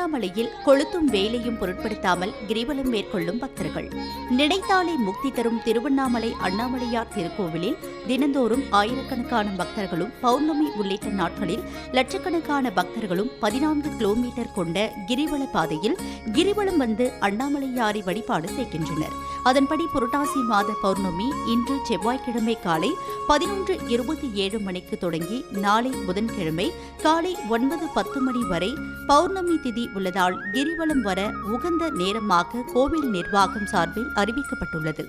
திருவண்ணாமலையில் கொளுத்தும் வேலையும் பொருட்படுத்தாமல் கிரிவலம் மேற்கொள்ளும் பக்தர்கள். நினைத்தாலே முக்தி தரும் திருவண்ணாமலை அண்ணாமலையார் திருக்கோவிலில் தினந்தோறும் ஆயிரக்கணக்கான பக்தர்களும் பௌர்ணமி உள்ளிட்ட நாட்களில் லட்சக்கணக்கான பக்தர்களும் 14 கிலோமீட்டர் கொண்ட கிரிவல பாதையில் கிரிவலம் வந்து அண்ணாமலையாரை வழிபாடு செய்கின்றனர். அதன்படி புரட்டாசி மாத பௌர்ணமி இன்று செவ்வாய்க்கிழமை காலை 11:27 மணிக்கு தொடங்கி நாளை புதன்கிழமை காலை 9:10 மணி வரை பௌர்ணமி திதி உள்ளதால் கிரிவலம் வர உகந்த நேரமாக கோவில் நிர்வாகம் சார்பில் அறிவிக்கப்பட்டுள்ளது.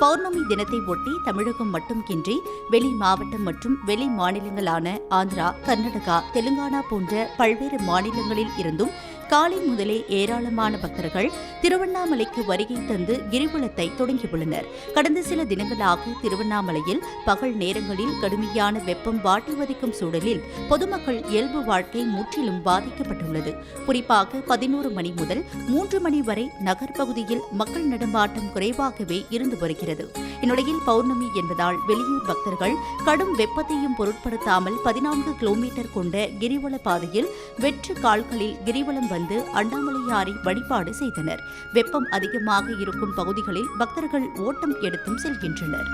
பௌர்ணமி தினத்தை ஒட்டி தமிழகம் மட்டுமின்றி வெளி மாவட்டம் மற்றும் வெளி மாநிலங்களான ஆந்திரா, கர்நாடகா, தெலுங்கானா போன்ற பல்வேறு மாநிலங்களில் இருந்தும் காலை முதலே ஏராளமான பக்தர்கள் திருவண்ணாமலைக்கு வருகை தந்து கிரிவலத்தை தொடங்கியுள்ளனர். கடந்த சில தினங்களாக திருவண்ணாமலையில் பகல் நேரங்களில் கடுமையான வெப்பம் வாட்டி வதைக்கும் சூழலில் பொதுமக்கள் இயல்பு வாழ்க்கை முற்றிலும் பாதிக்கப்பட்டுள்ளது. குறிப்பாக 11 மணி முதல் 3 மணி வரை நகர்ப்பகுதியில் மக்கள் நடமாட்டம் குறைவாகவே இருந்து வருகிறது. இந்நிலையில் பௌர்ணமி என்பதால் வெளியூர் பக்தர்கள் கடும் வெப்பத்தையும் பொருட்படுத்தாமல் 14 கிலோமீட்டர் கொண்ட கிரிவல பாதையில் வெற்று கால்களில் கிரிவலம் வந்து அண்ணாமலையாரை வழிபாடு செய்தனர். வெப்பம் அதிகமாக இருக்கும் பகுதிகளில் பக்தர்கள் ஓட்டம் எடுத்தும் செல்கின்றனர்.